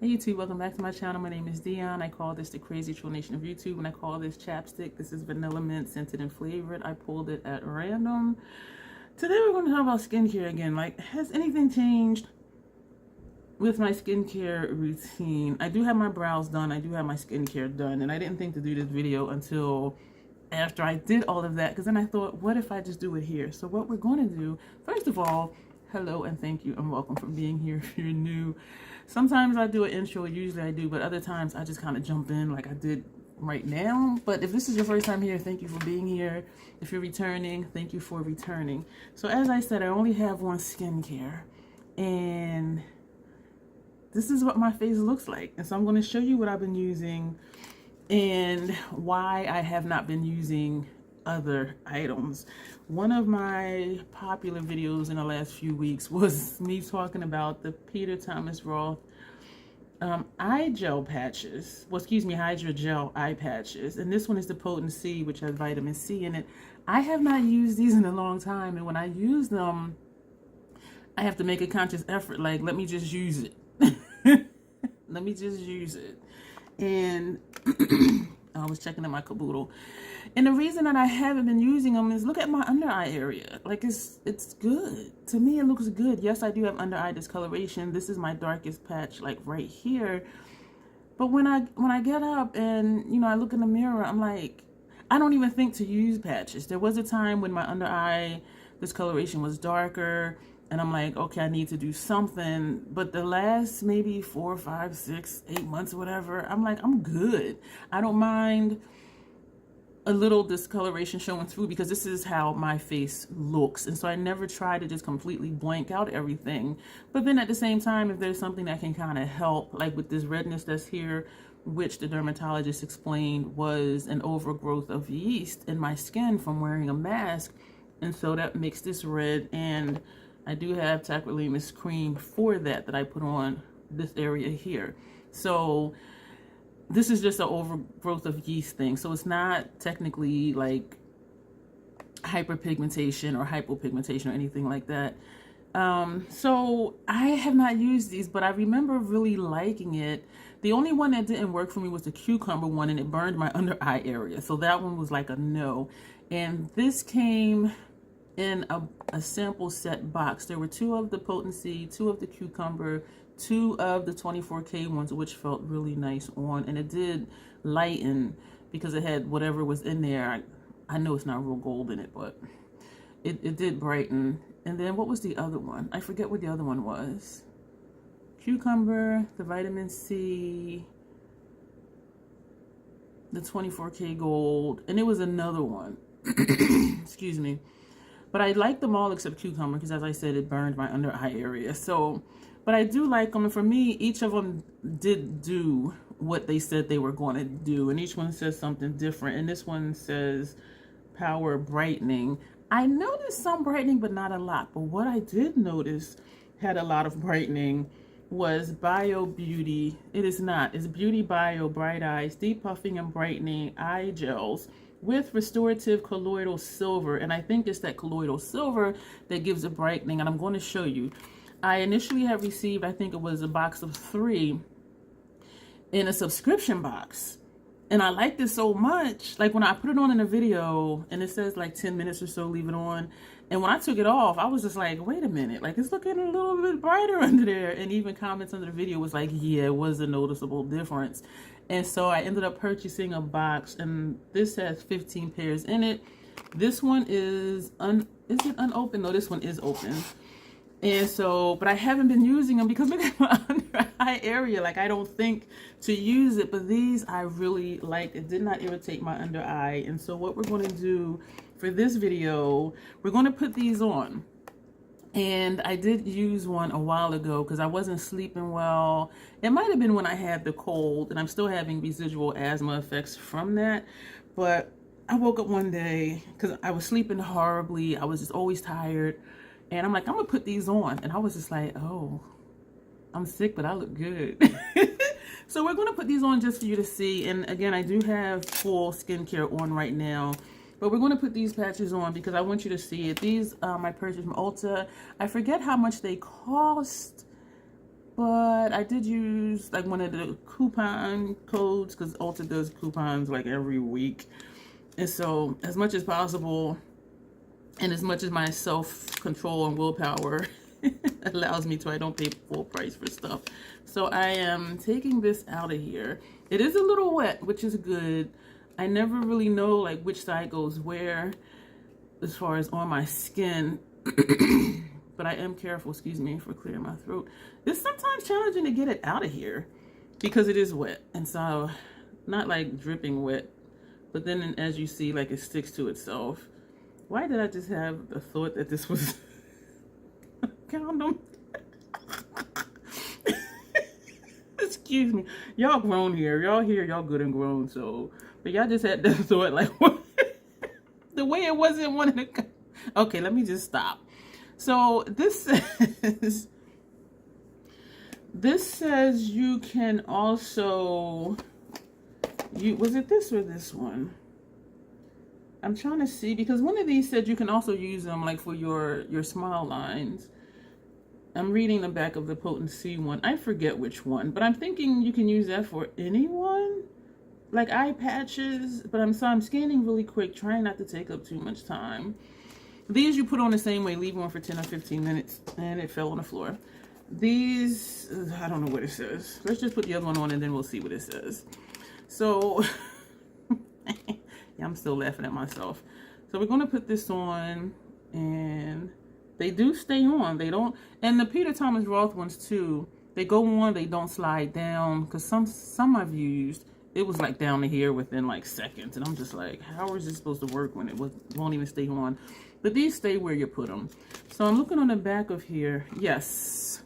Hey YouTube, welcome back to my channel. My name is Dion. I call this the crazy troll nation of YouTube, and I call this chapstick. This is vanilla mint scented and flavored. I pulled it at random. Today we're going to talk about skincare again. Like, has anything changed with my skincare routine? I do have my brows done. I do have my skincare done, and I didn't think to do this video until after I did all of that, because then I thought, what if I just do it here? So what we're going to do, first of all, hello and thank you and welcome for being here if you're new. Sometimes I do an intro, usually I do, but other times I just kind of jump in like I did right now. But if this is your first time here, thank you for being here. If you're returning, thank you for returning. So as I said, I only have one skincare, and this is what my face looks like. And so I'm going to show you what I've been using and why I have not been using other items. One of my popular videos in the last few weeks was me talking about the Peter Thomas Roth eye gel patches. Well, excuse me, hydrogel eye patches. And this one is the Potency, which has vitamin C in it. I have not used these in a long time, and when I use them, I have to make a conscious effort. Like, let me just use it. Let me just use it. And I was checking in my caboodle. And the reason that I haven't been using them is look at my under eye area. Like, it's good. To me, it looks good. Yes, I do have under eye discoloration. This is my darkest patch, like right here. But when I get up and, you know, I look in the mirror, I'm like, I don't even think to use patches. There was a time when my under eye discoloration was darker, and I'm like, okay, I need to do something. But the last maybe 4, 5, 6, 8 months or whatever, I'm like, I'm good. I don't mind a little discoloration showing through because this is how my face looks. And so I never try to just completely blank out everything. But then at the same time, if there's something that can kind of help, like with this redness that's here, which the dermatologist explained was an overgrowth of yeast in my skin from wearing a mask. And so that makes this red. And I do have tacrolimus cream for that I put on this area here. So this is just an overgrowth of yeast thing. So it's not technically like hyperpigmentation or hypopigmentation or anything like that. So I have not used these, but I remember really liking it. The only one that didn't work for me was the cucumber one, and it burned my under eye area. So that one was like a no. And this came in a sample set box. There were 2 of the Potency, 2 of the cucumber, 2 of the 24K ones, which felt really nice on, and it did lighten because it had whatever was in there. I know it's not real gold in it, but it did brighten. And then what was the other one? I forget what the other one was. Cucumber, the vitamin C, the 24K gold, and it was another one. Excuse me. But I like them all except cucumber because, as I said, it burned my under eye area. So, but I do like them. And for me, each of them did do what they said they were going to do. And each one says something different. And this one says Power Brightening. I noticed some brightening, but not a lot. But what I did notice had a lot of brightening was Bio Beauty. It is not. It's BEAUTYBIO Bright Eyes Depuffing and Brightening Eye Gels with restorative colloidal silver. And I think it's that colloidal silver that gives a brightening, and I'm going to show you. I initially have received, I think it was a box of 3 in a subscription box, and I liked it so much. Like when I put it on in a video and it says like 10 minutes or so, leave it on, and when I took it off, I was just like, wait a minute, like it's looking a little bit brighter under there. And even comments under the video was like, yeah, it was a noticeable difference. And so I ended up purchasing a box, and this has 15 pairs in it. This one is it unopened? No, this one is open. And so, but I haven't been using them because look at my under eye area. Like, I don't think to use it, but these I really liked. It did not irritate my under eye. And so what we're going to do for this video, we're going to put these on. And I did use one a while ago because I wasn't sleeping well. It might have been when I had the cold, and I'm still having residual asthma effects from that. But I woke up one day because I was sleeping horribly. I was just always tired. And I'm like, I'm going to put these on. And I was just like, oh, I'm sick, but I look good. So we're going to put these on just for you to see. And again, I do have full skincare on right now. But we're going to put these patches on because I want you to see it. These I purchased from Ulta. I forget how much they cost. but I did use like one of the coupon codes because Ulta does coupons like every week. And so as much as possible and as much as my self-control and willpower allows me to, I don't pay full price for stuff. So I am taking this out of here. It is a little wet, which is good. I never really know like which side goes where as far as on my skin. But I am careful, excuse me, for clearing my throat. It's sometimes challenging to get it out of here because it is wet. And so, not like dripping wet, but then as you see, like it sticks to itself. Why did I just have the thought that this was a condom? Excuse me. Y'all grown here. Y'all here, y'all good and grown. So, but y'all just had that thought like, the way it wasn't one of the... Okay, let me just stop. So this says you can also, was it this or this one? I'm trying to see because one of these said you can also use them like for your smile lines. I'm reading the back of the Potency one. I forget which one, but I'm thinking you can use that for anyone, like eye patches. But I'm scanning really quick, trying not to take up too much time. These you put on the same way, leave one for 10 or 15 minutes, and it fell on the floor. These, I don't know what it says. Let's just put the other one on and then we'll see what it says. So, yeah, I'm still laughing at myself. So we're going to put this on, and they do stay on. They don't, and the Peter Thomas Roth ones too, they go on, they don't slide down, because some I've used, it was like down to here within like seconds, and I'm just like, how is this supposed to work when it won't even stay on? But these stay where you put them. So I'm looking on the back of here. Yes.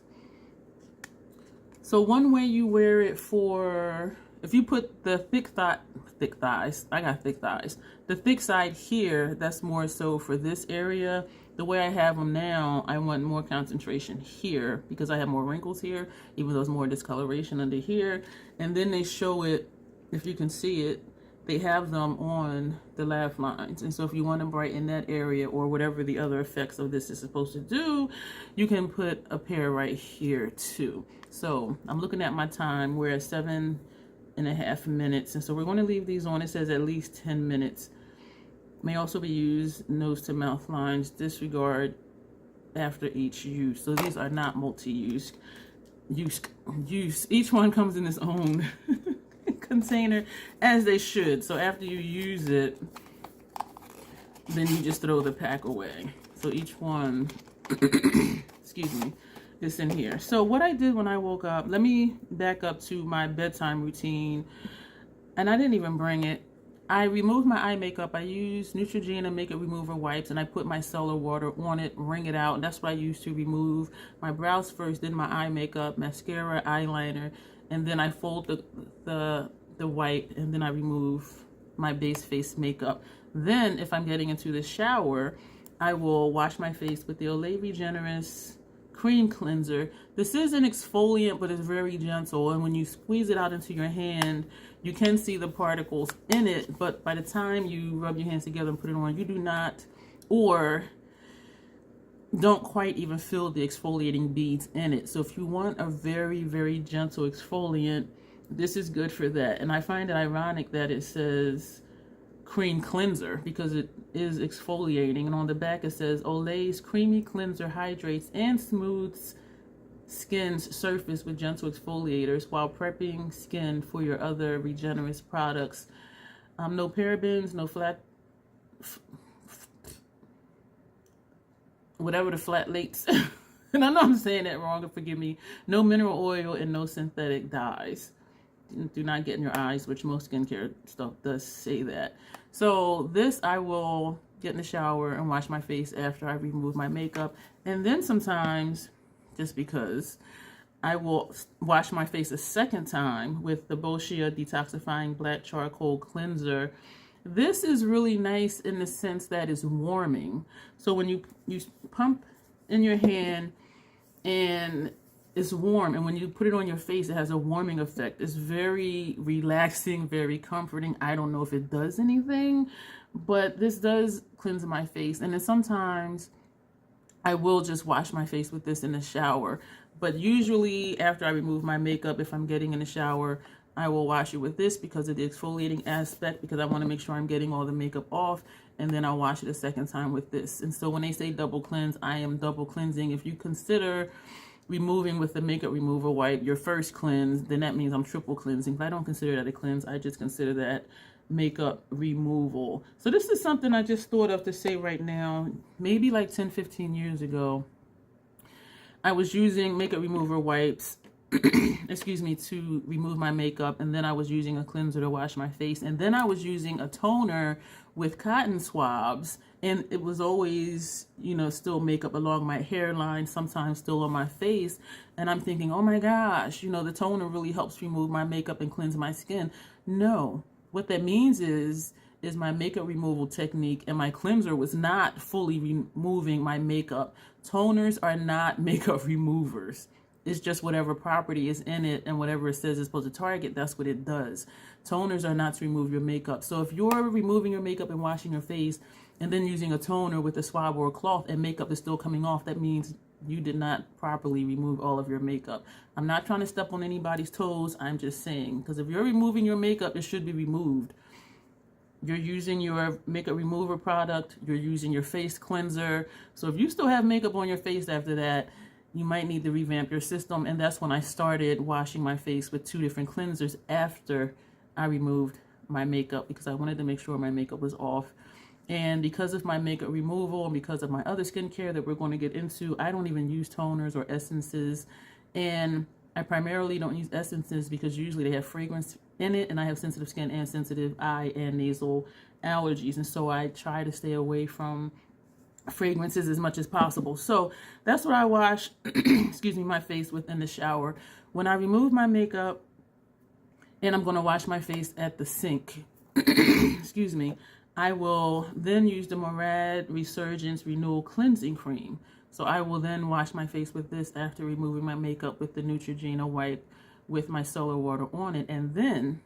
So one way you wear it for, if you put the thick thighs, I got thick thighs. The thick side here, that's more so for this area. The way I have them now, I want more concentration here because I have more wrinkles here, even though there's more discoloration under here. And then they show it, if you can see it, they have them on the laugh lines. And so if you want to brighten that area or whatever the other effects of this is supposed to do, you can put a pair right here too. So I'm looking at my time. We're at 7.5 minutes. And so we're going to leave these on. It says at least 10 minutes. May also be used nose to mouth lines. Disregard after each use. So these are not multi-use. Each one comes in its own container, as they should. So after you use it, then you just throw the pack away. So each one, excuse me, is in here. So what I did when I woke up, let me back up to my bedtime routine, and I didn't even bring it. I removed my eye makeup. I used Neutrogena makeup remover wipes, and I put my micellar water on it, wring it out. That's what I used to remove my brows first, then my eye makeup, mascara, eyeliner, and then I fold the wipe, and then I remove my base face makeup. Then if I'm getting into the shower, I will wash my face with the Olay Regenerous cream cleanser. This is an exfoliant, but it's very gentle, and when you squeeze it out into your hand, you can see the particles in it, but by the time you rub your hands together and put it on, you do not, or don't quite even feel the exfoliating beads in it. So if you want a very, very gentle exfoliant, this is good for that. And I find it ironic that it says cream cleanser because it is exfoliating, and on the back it says Olay's creamy cleanser hydrates and smooths skin's surface with gentle exfoliators while prepping skin for your other Regenerous products. No parabens, no whatever the flatlates. And I know I'm saying that wrong, forgive me. No mineral oil and no synthetic dyes. Do not get in your eyes, which most skincare stuff does say that. So this, I will get in the shower and wash my face after I remove my makeup. And then sometimes, just because, I will wash my face a second time with the Boschia Detoxifying Black Charcoal Cleanser. This is really nice in the sense that it's warming. So when you pump in your hand and it's warm, and when you put it on your face, it has a warming effect. It's very relaxing, very comforting. I don't know if it does anything, but this does cleanse my face. And then sometimes I will just wash my face with this in the shower. But usually after I remove my makeup, if I'm getting in the shower, I will wash it with this because of the exfoliating aspect, because I want to make sure I'm getting all the makeup off, and then I'll wash it a second time with this. And so when they say double cleanse, I am double cleansing. If you consider removing with the makeup remover wipe your first cleanse, then that means I'm triple cleansing. But I don't consider that a cleanse. I just consider that makeup removal. So this is something I just thought of to say right now. Maybe like 10-15 years ago, I was using makeup remover wipes excuse me, to remove my makeup, and then I was using a cleanser to wash my face, and then I was using a toner with cotton swabs, and it was always, you know, still makeup along my hairline, sometimes still on my face. And I'm thinking, oh my gosh, you know, the toner really helps remove my makeup and cleanse my skin. No, what that means is my makeup removal technique, and my cleanser was not fully removing my makeup. Toners are not makeup removers. It's just whatever property is in it, and whatever it says it's supposed to target, that's what it does. Toners are not to remove your makeup. So if you're removing your makeup and washing your face and then using a toner with a swab or a cloth and makeup is still coming off, that means you did not properly remove all of your makeup. I'm not trying to step on anybody's toes. I'm just saying, because if you're removing your makeup, it should be removed. You're using your makeup remover product, you're using your face cleanser. So if you still have makeup on your face after that, you might need to revamp your system. And that's when I started washing my face with 2 different cleansers after I removed my makeup, because I wanted to make sure my makeup was off. And because of my makeup removal and because of my other skincare that we're going to get into, I don't even use toners or essences. And I primarily don't use essences because usually they have fragrance in it, and I have sensitive skin and sensitive eye and nasal allergies. And so I try to stay away from fragrances as much as possible. So that's what I wash excuse me, my face with in the shower. When I remove my makeup and I'm going to wash my face at the sink excuse me, I will then use the Murad Resurgence Renewal Cleansing Cream. So I will then wash my face with this after removing my makeup with the Neutrogena wipe with my micellar water on it. And then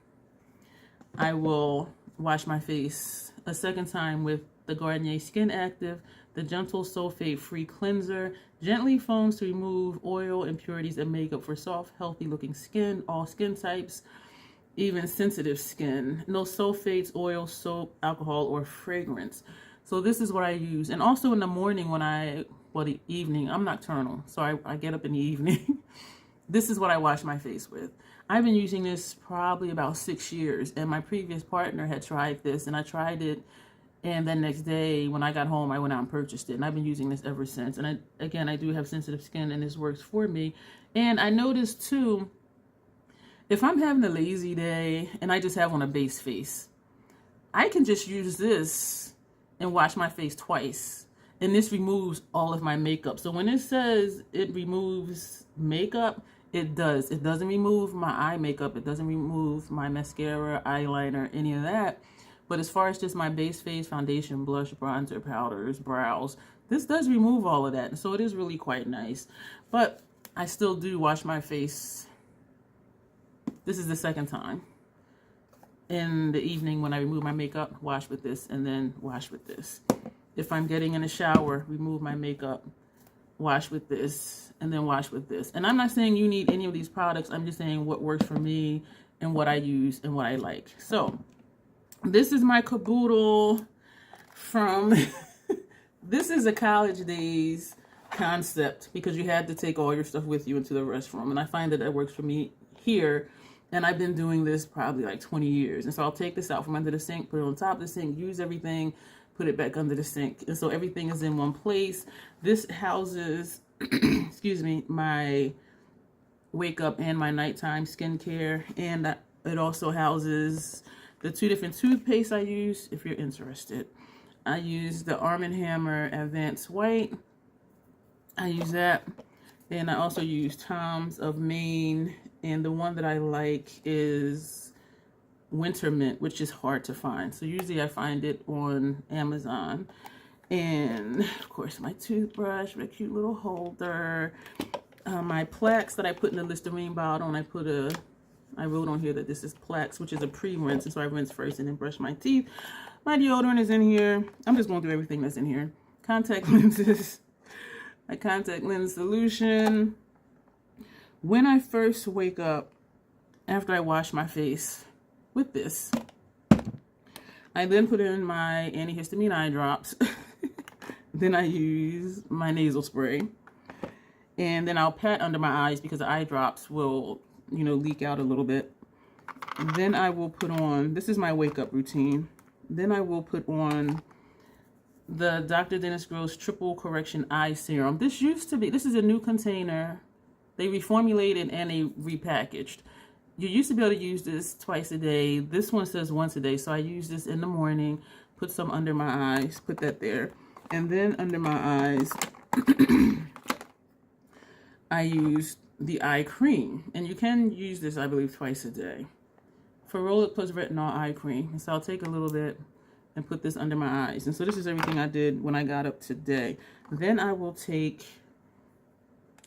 I will wash my face a second time with the Garnier SkinActive, the Gentle Sulfate-Free Cleanser. Gently foams to remove oil, impurities, and makeup for soft, healthy-looking skin, all skin types, even sensitive skin. No sulfates, oil, soap, alcohol, or fragrance. So this is what I use. And also in the morning when the evening, I'm nocturnal, so I get up in the evening. This is what I wash my face with. I've been using this probably about 6 years, and my previous partner had tried this, and I tried it. And then next day when I got home, I went out and purchased it. And I've been using this ever since. And I do have sensitive skin, and this works for me. And I noticed too, if I'm having a lazy day and I just have on a base face, I can just use this and wash my face twice. And this removes all of my makeup. So when it says it removes makeup, it does. It doesn't remove my eye makeup. It doesn't remove my mascara, eyeliner, any of that. But as far as just my base face, foundation, blush, bronzer, powders, brows, this does remove all of that. And so it is really quite nice. But I still do wash my face. This is the second time. In the evening when I remove my makeup, wash with this, and then wash with this. If I'm getting in the shower, remove my makeup, wash with this, and then wash with this. And I'm not saying you need any of these products. I'm just saying what works for me and what I use and what I like. So this is my caboodle from, this is a college days concept, because you had to take all your stuff with you into the restroom. And I find that that works for me here. And I've been doing this probably like 20 years. And so I'll take this out from under the sink, put it on top of the sink, use everything, put it back under the sink. And so everything is in one place. This houses, excuse me, my wake up and my nighttime skincare. And it also houses the 2 different toothpastes I use, if you're interested. I use the Arm & Hammer Advanced White. I use that. And I also use Tom's of Maine. And the one that I like is Winter Mint, which is hard to find. So usually I find it on Amazon. And of course my toothbrush, my cute little holder. My Plaques that I put in the Listerine bottle, and I wrote on here that this is Plaques, which is a pre-rinse, and so I rinse first and then brush my teeth. My deodorant is in here. I'm just going through everything that's in here. Contact lenses. My contact lens solution. When I first wake up, after I wash my face with this, I then put in my antihistamine eye drops. Then I use my nasal spray. And then I'll pat under my eyes because the eye drops will, you know, leak out a little bit. Then I will put on, this is my wake up routine. Then I will put on the Dr. Dennis Gross Triple Correction Eye Serum. This is a new container. They reformulated and they repackaged. You used to be able to use this twice a day. This one says once a day. So I use this in the morning, put some under my eyes, put that there. And then under my eyes, I use the eye cream. And you can use this, I believe, twice a day. Ferulic plus Retinol eye cream. So I'll take a little bit and put this under my eyes. And so this is everything I did when I got up today. Then I will take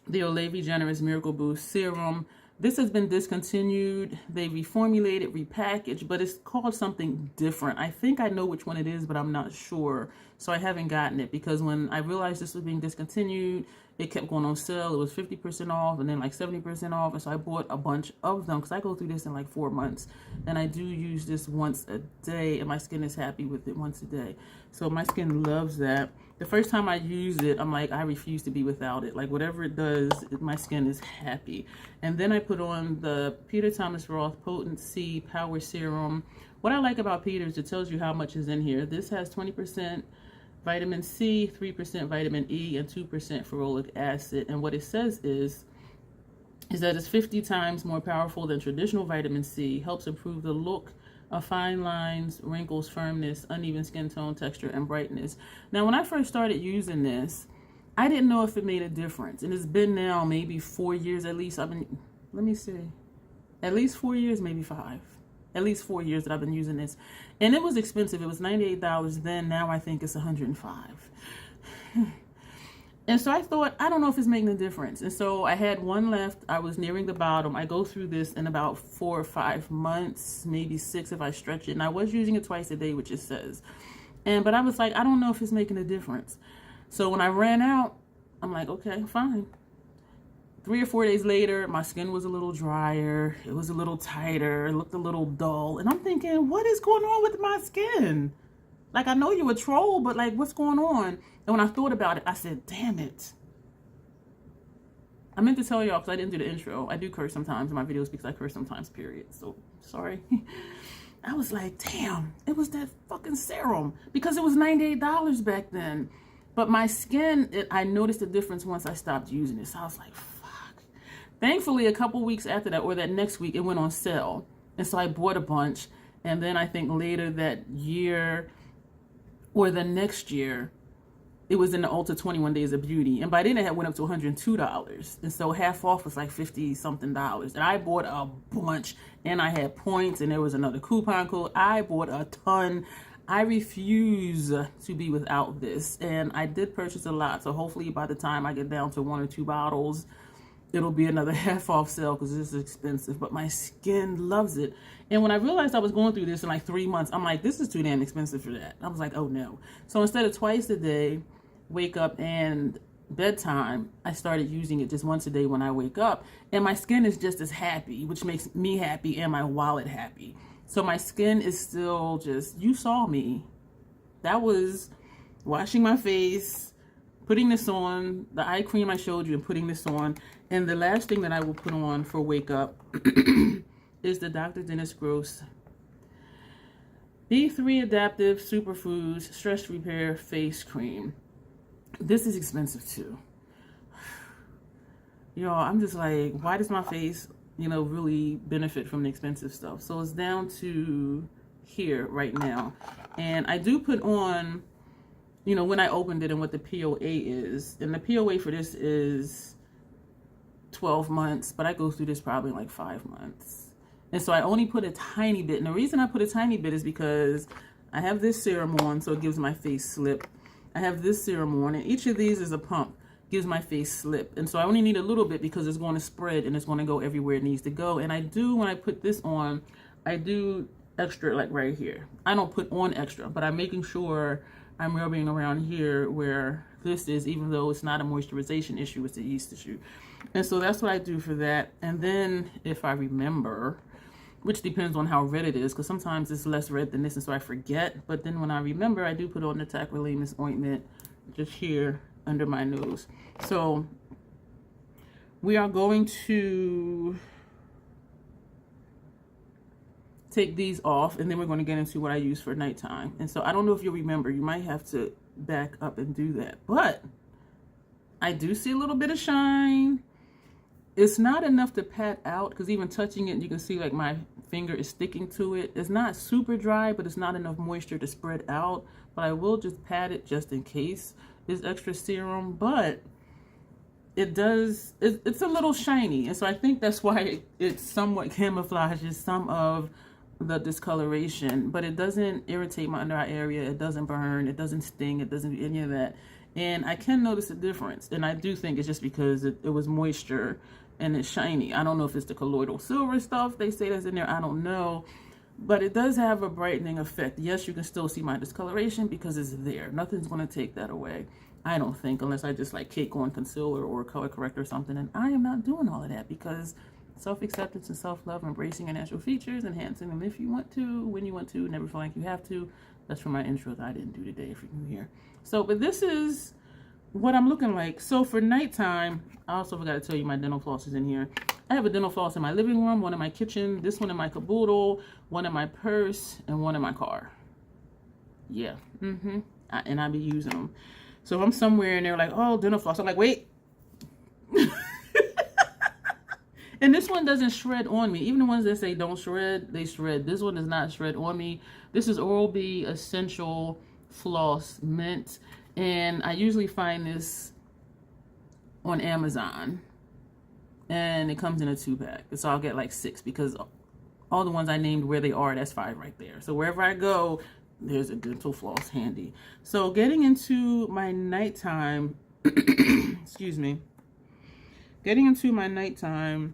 the Olay Generous Miracle Boost Serum. This has been discontinued. They reformulated, repackaged, but it's called something different. I think I know which one it is, but I'm not sure. So I haven't gotten it because when I realized this was being discontinued, it kept going on sale. It was 50% off and then like 70% off. And so I bought a bunch of them because I go through this in like 4 months. And I do use this once a day and my skin is happy with it once a day. So my skin loves that. The first time I used it, I'm like, I refuse to be without it. Like whatever it does, my skin is happy. And then I put on the Peter Thomas Roth Potency Power Serum. What I like about Peter is it tells you how much is in here. This has 20% vitamin C, 3% vitamin E, and 2% ferulic acid. And what it says is that it's 50 times more powerful than traditional vitamin C, helps improve the look of fine lines, wrinkles, firmness, uneven skin tone, texture, and brightness. Now, when I first started using this, I didn't know if it made a difference. And it's been now maybe 4 years at least. I've been, let me see, at least 4 years, maybe 5. At least 4 years that I've been using this. And it was expensive. It was $98 then. Now I think it's $105. And so I thought, I don't know if it's making a difference. And so I had one left. I was nearing the bottom. I go through this in about 4 or 5 months, maybe 6 if I stretch it. And I was using it twice a day, which it says. But I was like, I don't know if it's making a difference. So when I ran out, I'm like, okay, fine. 3 or 4 days later, my skin was a little drier. It was a little tighter. It looked a little dull. And I'm thinking, what is going on with my skin? Like, I know you're a troll, but like, what's going on? And when I thought about it, I said, damn it. I meant to tell y'all because I didn't do the intro. I do curse sometimes in my videos because I curse sometimes, period. So, sorry. I was like, damn, it was that fucking serum. Because it was $98 back then. But my skin, I noticed a difference once I stopped using it. So I was like, fuck. Thankfully, a couple weeks after that, or that next week, it went on sale. And so I bought a bunch. And then I think later that year or the next year, it was in the Ulta 21 Days of Beauty. And by then it had went up to $102. And so half off was like 50 something dollars. And I bought a bunch and I had points and there was another coupon code. I bought a ton. I refuse to be without this. And I did purchase a lot. So hopefully by the time I get down to 1 or 2 bottles, it'll be another half off sale because this is expensive. But my skin loves it. And when I realized I was going through this in like 3 months, I'm like, this is too damn expensive for that. I was like, oh no. So instead of twice a day, wake up and bedtime, I started using it just once a day when I wake up. And my skin is just as happy, which makes me happy and my wallet happy. So my skin is still just, you saw me. That was washing my face, putting this on, the eye cream I showed you and putting this on. And the last thing that I will put on for wake up is the Dr. Dennis Gross B3 Adaptive Superfoods Stress Repair Face Cream. This is expensive too. Y'all, I'm just like, why does my face, you know, really benefit from the expensive stuff? So it's down to here right now. And I do put on, you know, when I opened it and what the POA is. And the POA for this is 12 months, but I go through this probably in like 5 months. And so I only put a tiny bit. And the reason I put a tiny bit is because I have this serum on, so it gives my face slip. I have this serum on, and each of these is a pump, gives my face slip. And so I only need a little bit because it's going to spread and it's going to go everywhere it needs to go. And I do, when I put this on, I do extra like right here. I don't put on extra, but I'm making sure I'm rubbing around here where this is, even though it's not a moisturization issue, it's a yeast issue. And so that's what I do for that. And then if I remember, which depends on how red it is, because sometimes it's less red than this, and so I forget. But then when I remember, I do put on the tacrolimus ointment just here under my nose. So we are going to take these off, and then we're going to get into what I use for nighttime. And so I don't know if you'll remember, you might have to back up and do that. But I do see a little bit of shine. It's not enough to pat out, because even touching it, you can see like my finger is sticking to it. It's not super dry, but it's not enough moisture to spread out. But I will just pat it just in case there's extra serum. But it does, it's a little shiny. And so I think that's why it somewhat camouflages some of the discoloration. But it doesn't irritate my under eye area. It doesn't burn. It doesn't sting. It doesn't do any of that. And I can notice a difference. And I do think it's just because it was moisture and it's shiny. I don't know if it's the colloidal silver stuff they say that's in there. I don't know. But it does have a brightening effect. Yes, you can still see my discoloration because it's there. Nothing's going to take that away, I don't think, unless I just like cake on concealer or color corrector or something. And I am not doing all of that, because self-acceptance and self-love, embracing your natural features, enhancing them if you want to, when you want to, never feel like you have to. That's from my intro that I didn't do today, if you're new here. So, but this is what I'm looking like. So for nighttime, I also forgot to tell you my dental floss is in here. I have a dental floss in my living room, one in my kitchen, this one in my caboodle, one in my purse, and one in my car. Yeah, and I be using them. So if I'm somewhere and they're like, oh, dental floss, I'm like, wait. And this one doesn't shred on me. Even the ones that say don't shred, they shred. This one does not shred on me. This is Oral-B Essential Floss Mint. And I usually find this on Amazon. And it comes in a 2-pack. So I'll get like 6, because all the ones I named where they are, that's 5 right there. So wherever I go, there's a dental floss handy. So getting into my nighttime, excuse me. Getting into my nighttime,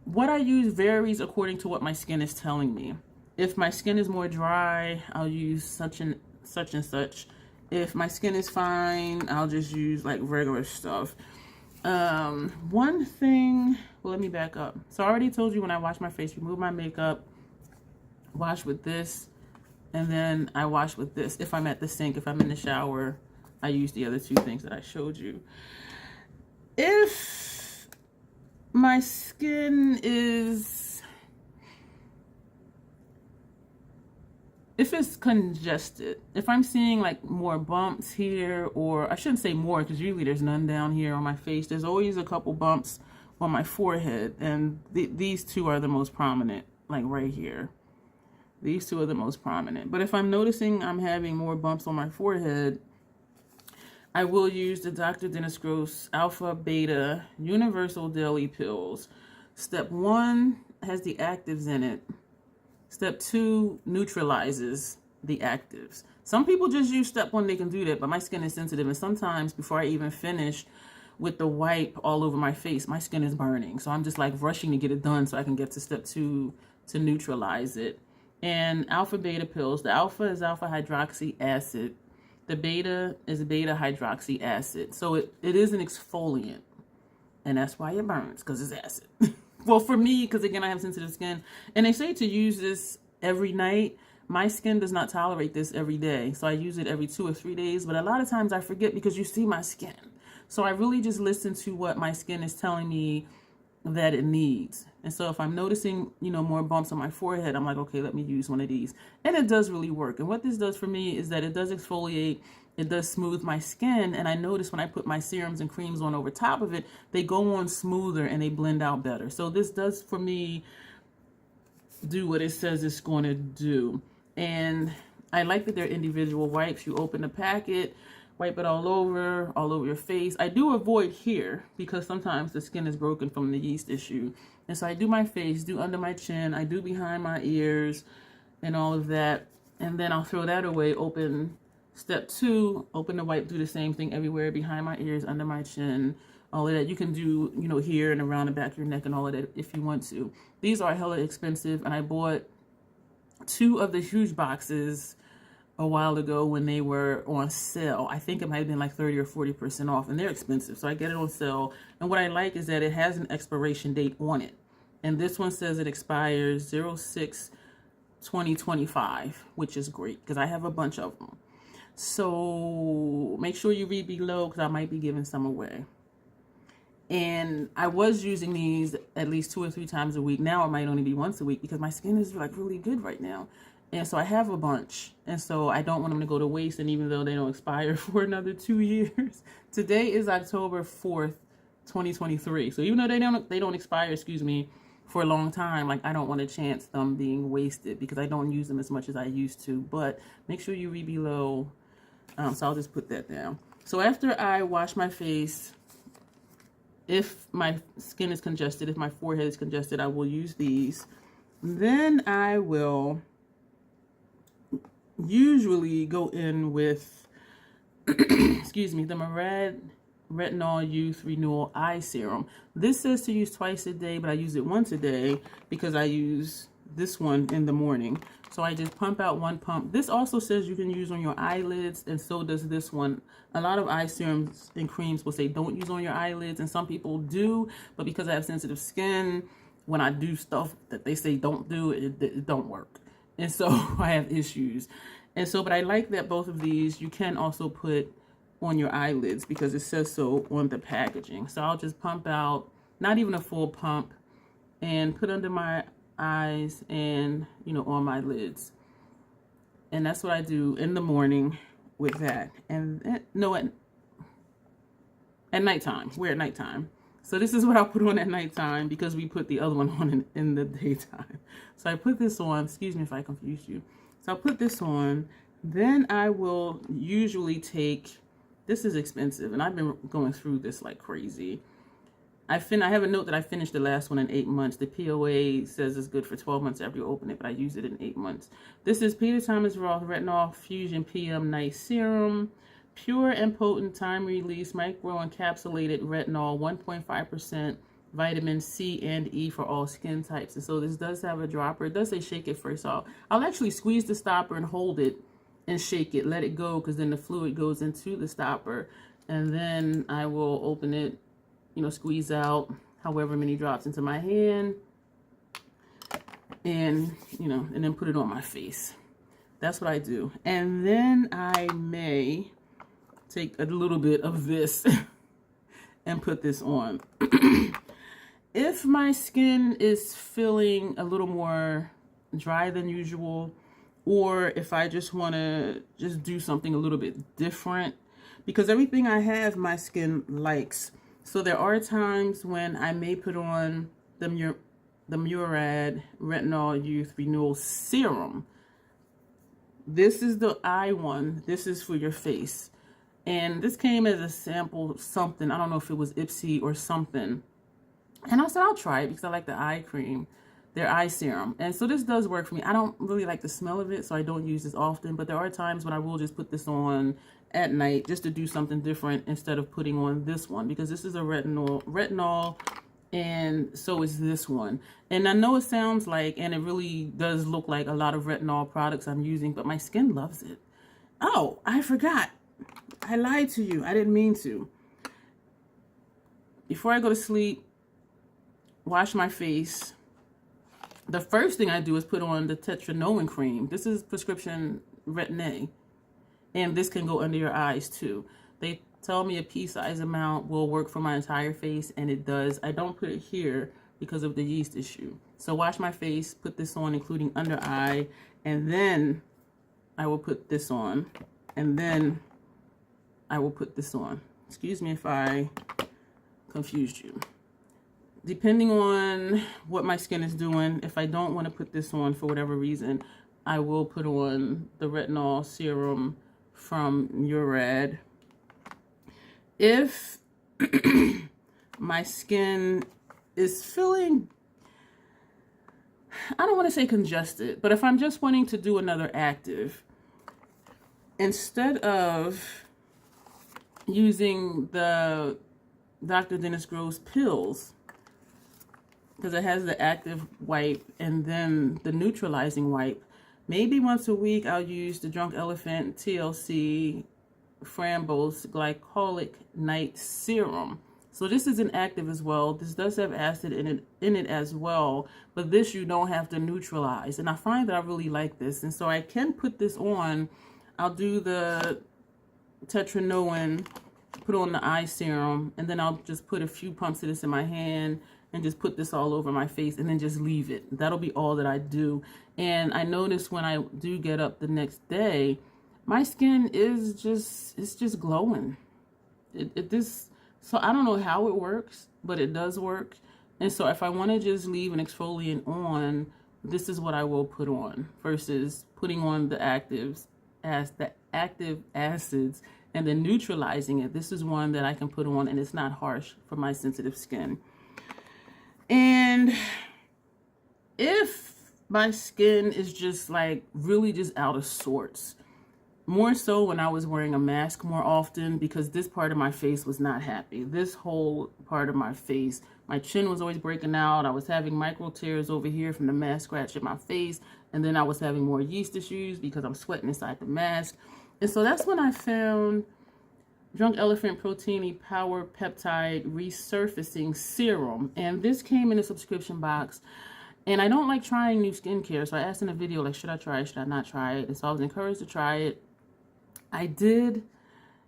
what I use varies according to what my skin is telling me. If my skin is more dry, I'll use such and such. If my skin is fine, I'll just use like regular stuff. One thing, well, let me back up. So I already told you when I wash my face, remove my makeup, wash with this, and then I wash with this. If I'm at the sink, if I'm in the shower, I use the other 2 things that I showed you. If my skin is, if it's congested, if I'm seeing like more bumps here, or I shouldn't say more, because usually there's none down here on my face. There's always a couple bumps on my forehead, and these 2 are the most prominent, like right here. These 2 are the most prominent. But if I'm noticing I'm having more bumps on my forehead, I will use the Dr. Dennis Gross Alpha Beta Universal Daily Pills. Step 1 has the actives in it. Step 2 neutralizes the actives. Some people just use step 1, they can do that, but my skin is sensitive, and sometimes before I even finish with the wipe all over my face, my skin is burning. So I'm just like rushing to get it done so I can get to step 2 to neutralize it. And alpha beta pills, the alpha is alpha hydroxy acid. The beta is beta hydroxy acid. So it is an exfoliant. And that's why it burns, because it's acid. Well, for me, because again, I have sensitive skin. And they say to use this every night. My skin does not tolerate this every day. So I use it every 2 or 3 days. But a lot of times I forget, because you see my skin. So I really just listen to what my skin is telling me that it needs. And so if I'm noticing, you know, more bumps on my forehead, I'm like, okay, let me use one of these. And it does really work. And what this does for me is that it does exfoliate, it does smooth my skin. And I notice when I put my serums and creams on over top of it, they go on smoother and they blend out better. So this does for me do what it says it's going to do. And I like that they're individual wipes. You open the packet, wipe it all over your face. I do avoid here because sometimes the skin is broken from the yeast issue. And so I do my face, do under my chin, I do behind my ears and all of that. And then I'll throw that away, open step 2, open the wipe, do the same thing everywhere, behind my ears, under my chin, all of that. You can do, you know, here and around the back of your neck and all of that if you want to. These are hella expensive, and I bought 2 of the huge boxes a while ago when they were on sale. I think it might have been like 30 or 40% off, and they're expensive. So I get it on sale. And what I like is that it has an expiration date on it. And this one says it expires 06/2025, which is great because I have a bunch of them. So make sure you read below because I might be giving some away. And I was using these at least 2 or 3 times a week. Now it might only be once a week because my skin is like really good right now. And so I have a bunch. And so I don't want them to go to waste. And even though they don't expire for another 2 years, today is October 4th, 2023. So even though they don't expire, excuse me, for a long time, like I don't want to chance them being wasted because I don't use them as much as I used to. But make sure you read below. So I'll just put that down. So after I wash my face, if my skin is congested, if my forehead is congested, I will use these. Then I will usually go in with, excuse me, the Murad Retinol Youth Renewal Eye Serum. This says to use twice a day, but I use it once a day because I use this one in the morning. So I just pump out 1 pump. This also says you can use on your eyelids, and so does this one. A lot of eye serums and creams will say don't use on your eyelids, and some people do, but because I have sensitive skin, when I do stuff that they say don't do, it don't work. And so I have issues. And so, but I like that both of these you can also put on your eyelids because it says so on the packaging. So I'll just pump out, not even a full pump, and put under my eyes and, you know, on my lids. And that's what I do in the morning with that. And no, at nighttime. We're at nighttime. So this is what I'll put on at nighttime because we put the other one on in the daytime. So I put this on. Excuse me if I confused you. So I'll put this on. Then I will usually take, this is expensive, and I've been going through this like crazy. I have a note that I finished the last one in 8 months. The POA says it's good for 12 months after you open it, but I use it in 8 months. This is Peter Thomas Roth Retinol Fusion PM Night Serum. Pure and potent time-release micro-encapsulated retinol, 1.5% vitamin C and E for all skin types. And so this does have a dropper. It does say shake it first. So I'll actually squeeze the stopper and hold it and shake it. Let it go because then the fluid goes into the stopper. And then I will open it, you know, squeeze out however many drops into my hand. And, you know, and then put it on my face. That's what I do. And then I may take a little bit of this and put this on. If my skin is feeling a little more dry than usual, or if I just want to just do something a little bit different, because everything I have my skin likes. So there are times when I may put on the Murad Retinol Youth Renewal Serum. This is the eye one. This is for your face. And this came as a sample something. I don't know if it was Ipsy or something. And I said, I'll try it because I like the eye cream, their eye serum. And so this does work for me. I don't really like the smell of it, so I don't use this often. But there are times when I will just put this on at night just to do something different instead of putting on this one. Because this is a retinol, and so is this one. And I know it sounds like, and it really does look like a lot of retinol products I'm using, but my skin loves it. Oh, I forgot. I lied to you. I didn't mean to. Before I go to sleep, wash my face. The first thing I do is put on the Tetraenoin cream. This is prescription Retinol. And this can go under your eyes too. They tell me a pea-size amount will work for my entire face, and it does. I don't put it here because of the yeast issue. So wash my face, put this on, including under eye, and then I will put this on. And then I will put this on. Excuse me if I confused you. Depending on what my skin is doing, if I don't want to put this on for whatever reason, I will put on the retinol serum from Murad. If my skin is feeling, I don't want to say congested, but if I'm just wanting to do another active, instead of using the Dr. Dennis Gross pills, because it has the active wipe and then the neutralizing wipe, maybe once a week I'll use the Drunk Elephant TLC Framboise Glycolic Night Serum. So this is an active as well. This does have acid in it as well, but this you don't have to neutralize. And I find that I really like this. And so I can put this on. I'll do the Tetranoin, put on the eye serum, and then I'll just put a few pumps of this in my hand and just put this all over my face and then just leave it. That'll be all that I do. And I notice when I do get up the next day, my skin is just glowing. So I don't know how it works, but it does work. And so if I want to just leave an exfoliant on, this is what I will put on versus putting on the actives as the active acids and then neutralizing it. This is one that I can put on and it's not harsh for my sensitive skin. And if my skin is just like really just out of sorts, more so when I was wearing a mask more often, because this part of my face was not happy. This whole part of my face, my chin was always breaking out. I was having micro tears over here from the mask scratching my face. And then I was having more yeast issues because I'm sweating inside the mask. And so that's when I found Drunk Elephant Protini Powerpeptide Resurfacing Serum. And this came in a subscription box. And I don't like trying new skincare. So I asked in a video, like, should I try it? Should I not try it? And so I was encouraged to try it. I did,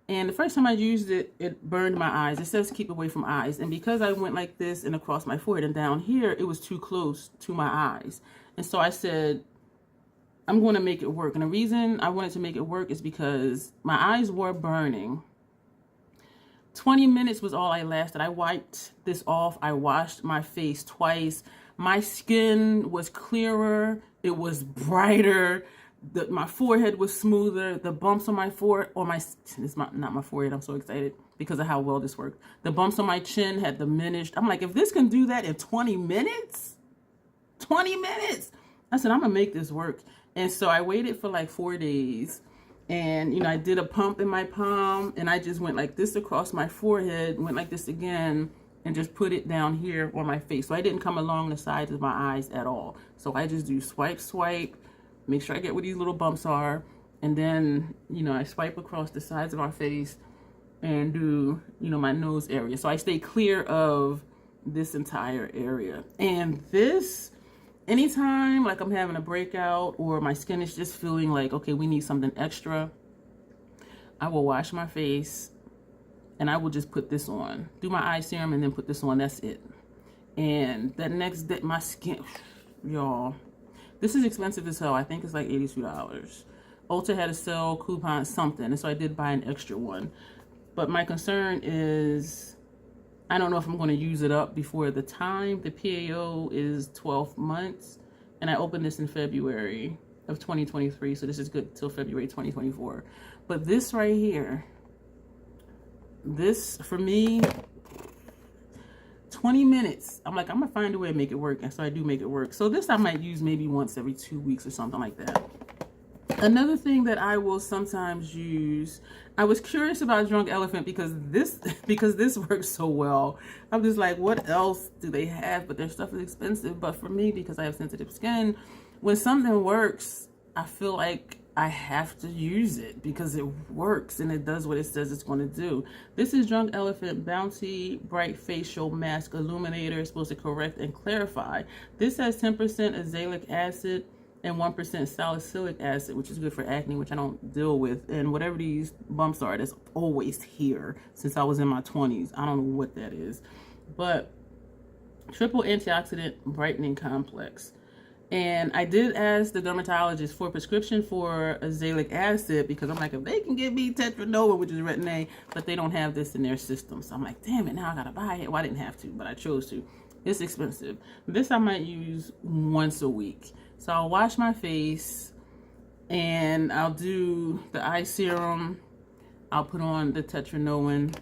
and the first time I used it, it burned my eyes. It says keep away from eyes, and because I went like this and across my forehead and down here, it was too close to my eyes. And so I said, I'm going to make it work. And the reason I wanted to make it work is because my eyes were burning. 20 minutes was all I lasted. I wiped this off. I washed my face twice. My skin was clearer. It was brighter. My forehead was smoother. The bumps on my forehead, it's not my forehead, I'm so excited because of how well this worked. The bumps on my chin had diminished. I'm like, if this can do that in 20 minutes, 20 minutes. I said, I'm gonna make this work. And so I waited for like 4 days. And, you know, I did a pump in my palm and I just went like this across my forehead, went like this again, and just put it down here on my face. So I didn't come along the sides of my eyes at all. So I just do swipe, swipe, make sure I get where these little bumps are. And then, you know, I swipe across the sides of my face and do, you know, my nose area. So I stay clear of this entire area. And this, anytime like I'm having a breakout or my skin is just feeling like, okay, we need something extra, I will wash my face and I will just put this on. Do my eye serum and then put this on. That's it. And that next day, my skin, y'all, this is expensive as hell. I think it's like $82. Ulta had a sale, coupon, something. And so I did buy an extra one. But my concern is, I don't know if I'm going to use it up before the time. The PAO is 12 months. And I opened this in February of 2023. So this is good till February 2024. But this right here, this for me, 20 minutes. I'm like, I'm gonna find a way to make it work. And so I do make it work. So this I might use maybe once every 2 weeks or something like that. Another thing that I will sometimes use, I was curious about Drunk Elephant because this works so well. I'm just like, what else do they have? But their stuff is expensive. But for me, because I have sensitive skin, when something works, I feel like I have to use it because it works and it does what it says it's going to do. This is Drunk Elephant Bouncy Brightfacial Mask Illuminator. It's supposed to correct and clarify. This has 10% azelaic acid and 1% salicylic acid, which is good for acne, which I don't deal with. And whatever these bumps are, that's always here since I was in my 20s. I don't know what that is. But triple antioxidant brightening complex. And I did ask the dermatologist for a prescription for azelaic acid because I'm like, if they can give me Tetranoin, which is Retinol, but they don't have this in their system. So I'm like, damn it, now I gotta buy it. Well, I didn't have to, but I chose to. It's expensive. This I might use once a week. So I'll wash my face and I'll do the eye serum. I'll put on the Tetranoin.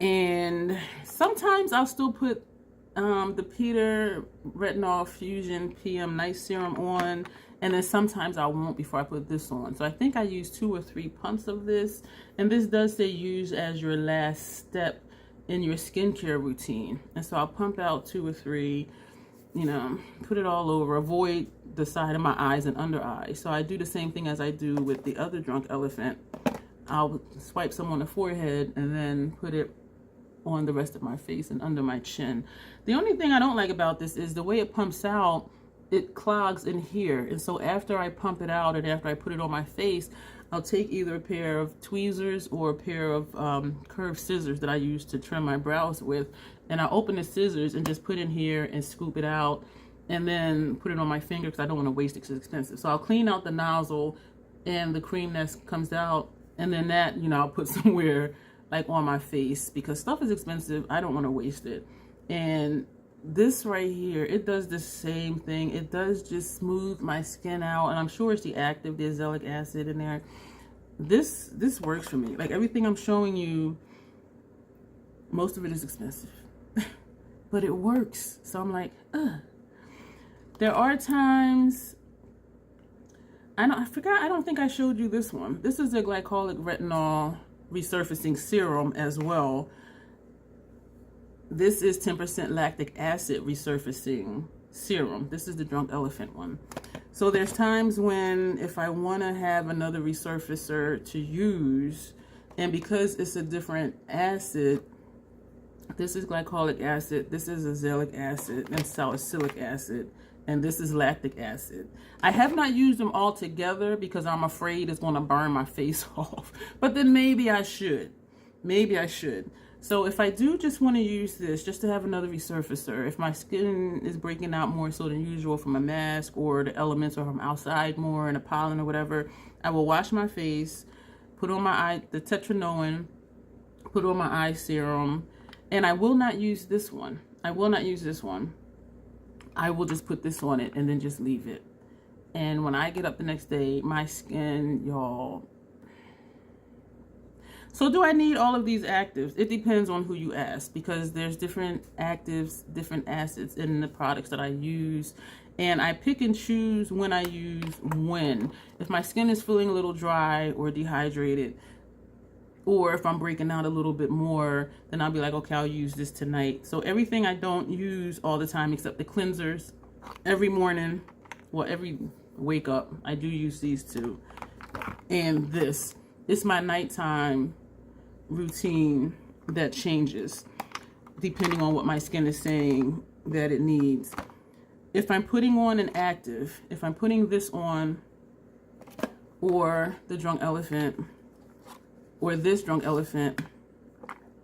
And sometimes I'll still put the Peter Retinol Fusion PM Night Serum on, and then sometimes I won't before I put this on. So I think I use 2 or 3 pumps of this, and this does say use as your last step in your skincare routine. And so I'll pump out 2 or 3, you know, put it all over, avoid the side of my eyes and under eye. So I do the same thing as I do with the other drunk elephant. I'll swipe some on the forehead and then put it on the rest of my face and under my chin. The only thing I don't like about this is the way it pumps out, it clogs in here. And so after I pump it out and after I put it on my face, I'll take either a pair of tweezers or a pair of curved scissors that I use to trim my brows with, and I'll open the scissors and just put in here and scoop it out and then put it on my finger because I don't want to waste it because it's expensive. So I'll clean out the nozzle and the cream that comes out, and then that, you know, I'll put somewhere like on my face because stuff is expensive. I don't want to waste it. And this right here, it does the same thing. It does just smooth my skin out, and I'm sure it's the active, the azelaic acid in there. This works for me. Like everything I'm showing you, most of it is expensive, but it works. So I'm like, ugh. There are times, I don't think I showed you this one. This is a Glycolic Retinol Resurfacing Serum as well. This is 10% lactic acid resurfacing serum. This is the drunk elephant one. So there's times when if I want to have another resurfacer to use, and because it's a different acid, this is glycolic acid, this is azelaic acid, and salicylic acid, and this is lactic acid. I have not used them all together because I'm afraid it's going to burn my face off. But then maybe I should. Maybe I should. So if I do just want to use this just to have another resurfacer, if my skin is breaking out more so than usual from a mask or the elements or from outside more and the pollen or whatever, I will wash my face, put on my eye, the tetranoin, put on my eye serum, and I will not use this one. I will not use this one. I will just put this on it and then just leave it. And when I get up the next day, my skin, y'all. So do I need all of these actives? It depends on who you ask, because there's different actives, different acids in the products that I use. And I pick and choose when I use when. If my skin is feeling a little dry or dehydrated, or if I'm breaking out a little bit more, then I'll be like, okay, I'll use this tonight. So everything I don't use all the time except the cleansers. Every morning, well, every wake up, I do use these two. And this. It's my nighttime routine that changes depending on what my skin is saying that it needs. If I'm putting on an active, if I'm putting this on, or the drunk elephant, or this drunk elephant,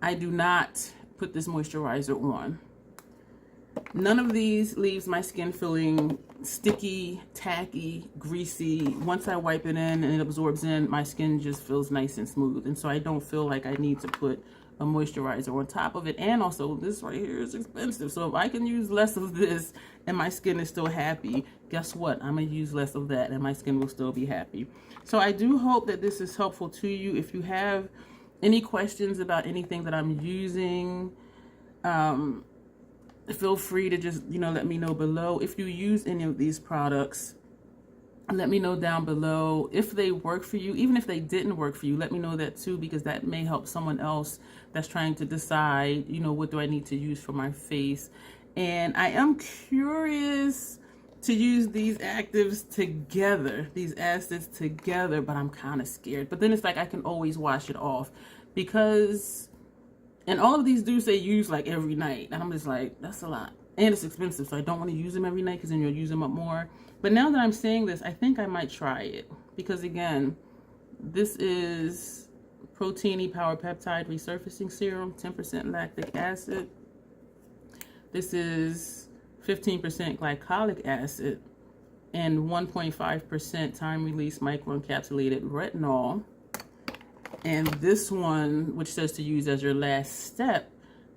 I do not put this moisturizer on. None of these leaves my skin feeling sticky, tacky, greasy. Once I wipe it in and it absorbs in, my skin just feels nice and smooth. And so I don't feel like I need to put a moisturizer on top of it. And also, this right here is expensive. So if I can use less of this and my skin is still happy, guess what? I'm going to use less of that and my skin will still be happy. So I do hope that this is helpful to you. If you have any questions about anything that I'm using, feel free to just, let me know below. If you use any of these products, let me know down below. If they work for you, even if they didn't work for you, let me know that too, because that may help someone else that's trying to decide, what do I need to use for my face. And I am curious to use these actives together, these acids together, but I'm kind of scared. But then it's like I can always wash it off because... And all of these do say use like every night. And I'm just like, that's a lot. And it's expensive, so I don't want to use them every night because then you'll use them up more. But now that I'm saying this, I think I might try it. Because again, this is Protini Powerpeptide Resurfacing Serum, 10% lactic acid. This is 15% glycolic acid and 1.5% time-release microencapsulated retinol. And this one, which says to use as your last step,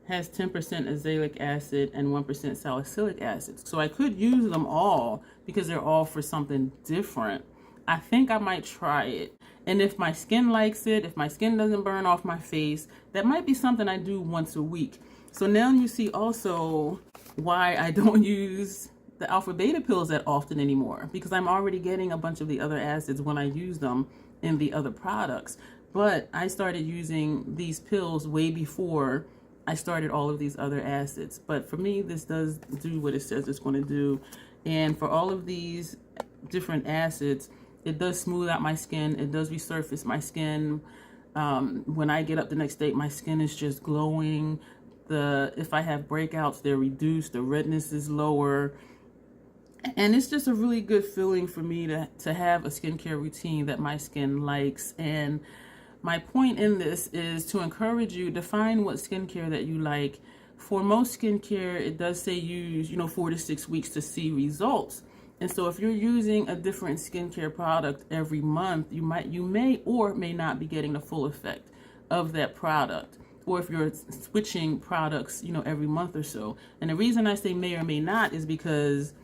has 10% azelaic acid and 1% salicylic acid. So I could use them all because they're all for something different. I think I might try it. And if my skin likes it, if my skin doesn't burn off my face, that might be something I do once a week. So now you see also why I don't use the alpha beta pills that often anymore, because I'm already getting a bunch of the other acids when I use them in the other products. But I started using these pills way before I started all of these other acids. But for me, this does do what it says it's going to do. And for all of these different acids, it does smooth out my skin. It does resurface my skin. When I get up the next day, my skin is just glowing. If I have breakouts, they're reduced. The redness is lower. And it's just a really good feeling for me to have a skincare routine that my skin likes. And my point in this is to encourage you to find what skincare that you like. For most skincare, it does say use, 4 to 6 weeks to see results. And so if you're using a different skincare product every month, you may or may not be getting the full effect of that product. Or if you're switching products, every month or so. And the reason I say may or may not is because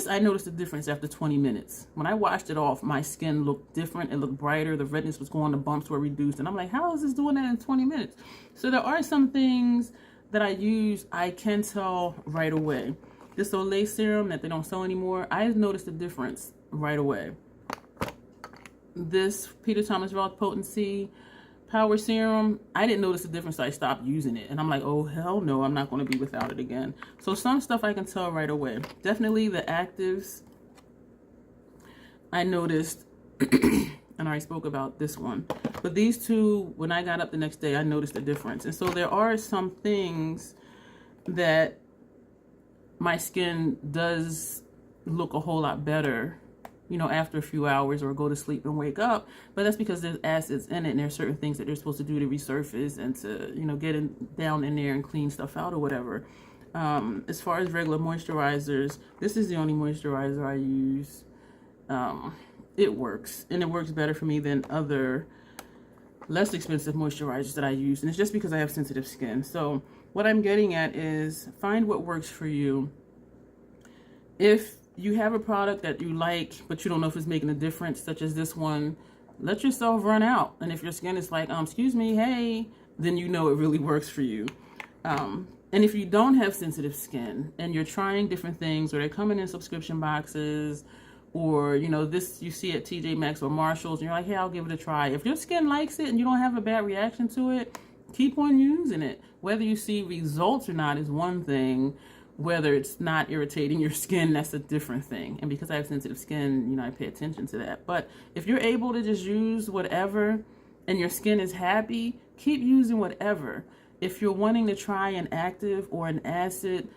I noticed a difference after 20 minutes. When I washed it off, my skin looked different. It looked brighter. The redness was gone. The bumps were reduced. And I'm like, how is this doing that in 20 minutes? So there are some things that I use, I can tell right away. This Olay serum that they don't sell anymore, I noticed a difference right away. This Peter Thomas Roth Potency Power Serum, I didn't notice the difference, so I stopped using it. And I'm like, oh, hell no, I'm not going to be without it again. So some stuff I can tell right away. Definitely the actives, I noticed, and I already spoke about this one. But these two, when I got up the next day, I noticed a difference. And so there are some things that my skin does look a whole lot better, after a few hours or go to sleep and wake up. But that's because there's acids in it, and there's certain things that they're supposed to do to resurface and to, get down in there and clean stuff out or whatever. As far as regular moisturizers, this is the only moisturizer I use. It works, and it works better for me than other less expensive moisturizers that I use. And it's just because I have sensitive skin. So what I'm getting at is find what works for you. If you have a product that you like, but you don't know if it's making a difference, such as this one, let yourself run out. And if your skin is like, excuse me, hey, then it really works for you. And if you don't have sensitive skin and you're trying different things, or they're coming in subscription boxes, or, this you see at TJ Maxx or Marshalls, and you're like, hey, I'll give it a try. If your skin likes it and you don't have a bad reaction to it, keep on using it. Whether you see results or not is one thing. Whether it's not irritating your skin, that's a different thing. And because I have sensitive skin, I pay attention to that. But if you're able to just use whatever and your skin is happy, keep using whatever. If you're wanting to try an active or an acid,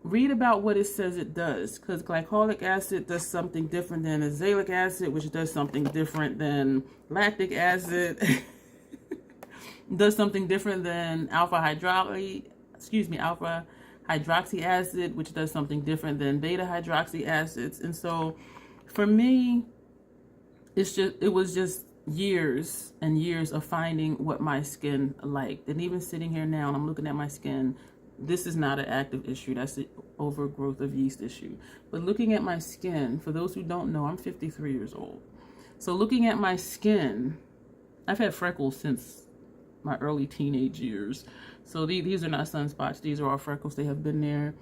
read about what it says it does. Because glycolic acid does something different than azelaic acid, which does something different than lactic acid. Does something different than alpha hydroxy acid, which does something different than beta hydroxy acids. And so for me, it was just years and years of finding what my skin liked. And even sitting here now and I'm looking at my skin, this is not an active issue. That's the overgrowth of yeast issue. But looking at my skin, for those who don't know, I'm 53 years old. So looking at my skin, I've had freckles since my early teenage years. So these are not sunspots. These are all freckles. They have been there.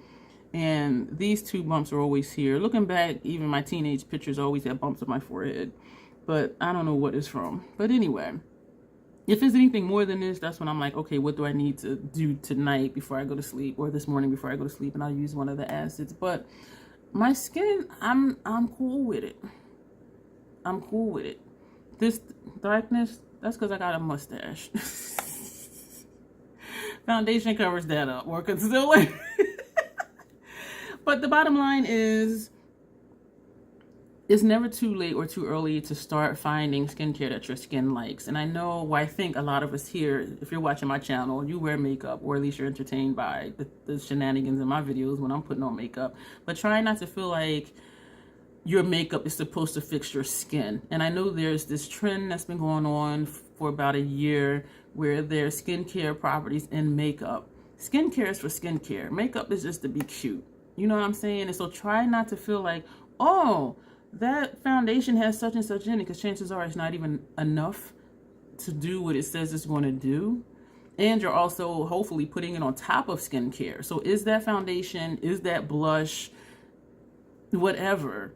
And these two bumps are always here. Looking back, even my teenage pictures always had bumps on my forehead. But I don't know what it's from. But anyway, if there's anything more than this, that's when I'm like, okay, what do I need to do tonight before I go to sleep, or this morning before I go to sleep, and I'll use one of the acids. But my skin, I'm cool with it. I'm cool with it. This darkness, that's because I got a mustache. Foundation covers that up, or concealer. But the bottom line is, it's never too late or too early to start finding skincare that your skin likes. And I know, I think a lot of us here, if you're watching my channel, you wear makeup, or at least you're entertained by the shenanigans in my videos when I'm putting on makeup. But try not to feel like your makeup is supposed to fix your skin. And I know there's this trend that's been going on for about a year where there's skincare properties in makeup. Skincare is for skincare. Makeup is just to be cute. You know what I'm saying? And so try not to feel like, oh, that foundation has such and such in it, because chances are it's not even enough to do what it says it's going to do. And you're also hopefully putting it on top of skincare. So is that foundation, is that blush, whatever,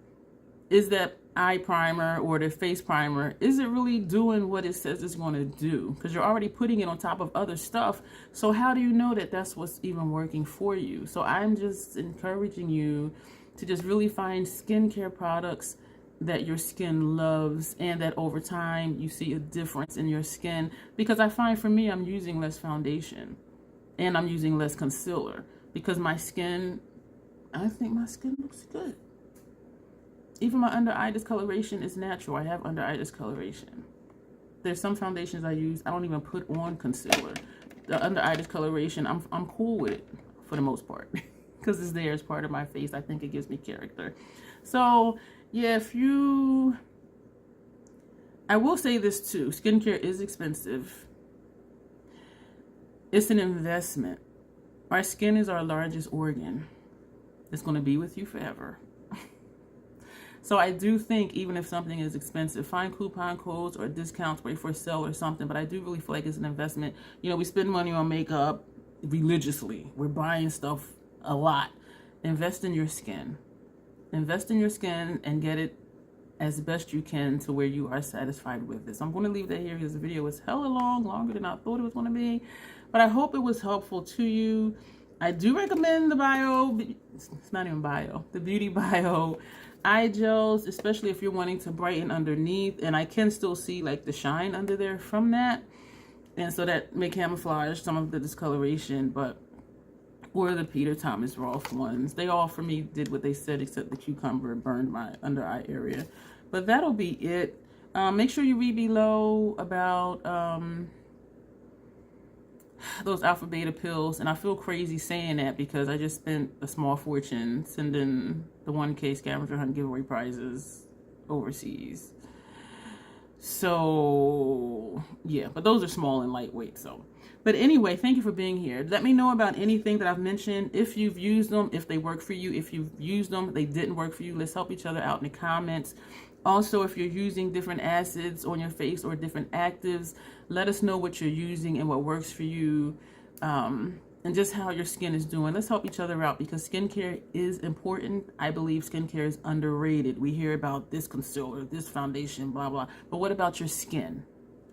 is that eye primer or the face primer, is it really doing what it says it's going to do? Because you're already putting it on top of other stuff. So how do you know that that's what's even working for you? So I'm just encouraging you to just really find skincare products that your skin loves and that over time you see a difference in your skin. Because I find for me, I'm using less foundation and I'm using less concealer because my skin, I think my skin looks good. Even my under eye discoloration is natural. I have under eye discoloration. There's some foundations I use, I don't even put on concealer. The under eye discoloration, I'm cool with it for the most part because it's there as part of my face. I think it gives me character. So yeah, I will say this too, skincare is expensive. It's an investment. Our skin is our largest organ. It's going to be with you forever. So I do think even if something is expensive, find coupon codes or discounts, wait for a sale or something. But I do really feel like it's an investment. You know, we spend money on makeup religiously. We're buying stuff a lot. Invest in your skin. Invest in your skin and get it as best you can to where you are satisfied with it. So I'm going to leave that here because the video was hella long, longer than I thought it was going to be. But I hope it was helpful to you. I do recommend the it's not even bio, the BEAUTYBIO eye gels, especially if you're wanting to brighten underneath. And I can still see like the shine under there from that. And so that may camouflage some of the discoloration, or the Peter Thomas Roth ones. They all, for me, did what they said, except the cucumber burned my under eye area. But that'll be it. Make sure you read below about those alpha beta pills. And I feel crazy saying that because I just spent a small fortune sending the 1K scavenger hunt giveaway prizes overseas. So yeah, but those are small and lightweight. So, but anyway, thank you for being here. Let me know about anything that I've mentioned. If you've used them, if they work for you, if you've used them, they didn't work for you, let's help each other out in the comments. Also, if you're using different acids on your face or different actives, let us know what you're using and what works for you, and just how your skin is doing. Let's help each other out because skincare is important. I believe skincare is underrated. We hear about this concealer, this foundation, blah, blah. But what about your skin?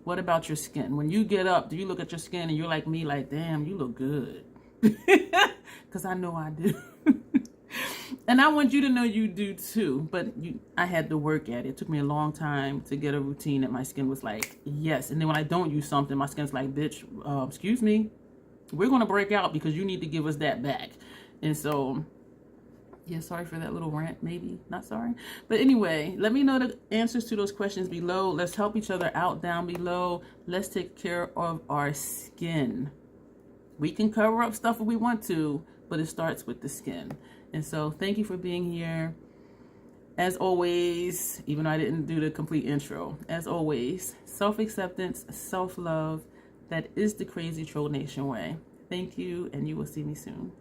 What about your skin? When you get up, do you look at your skin and you're like me, like, damn, you look good? Because I know I do. And I want you to know you do too. But I had to work at it. It took me a long time to get a routine that my skin was like, yes. And then when I don't use something, my skin's like, bitch, excuse me. We're going to break out because you need to give us that back. And so, yeah, sorry for that little rant, maybe. Not sorry. But anyway, let me know the answers to those questions below. Let's help each other out down below. Let's take care of our skin. We can cover up stuff if we want to, but it starts with the skin. And so, thank you for being here. As always, even though I didn't do the complete intro, as always, self-acceptance, self-love, that is the Crazy Troll Nation way. Thank you, and you will see me soon.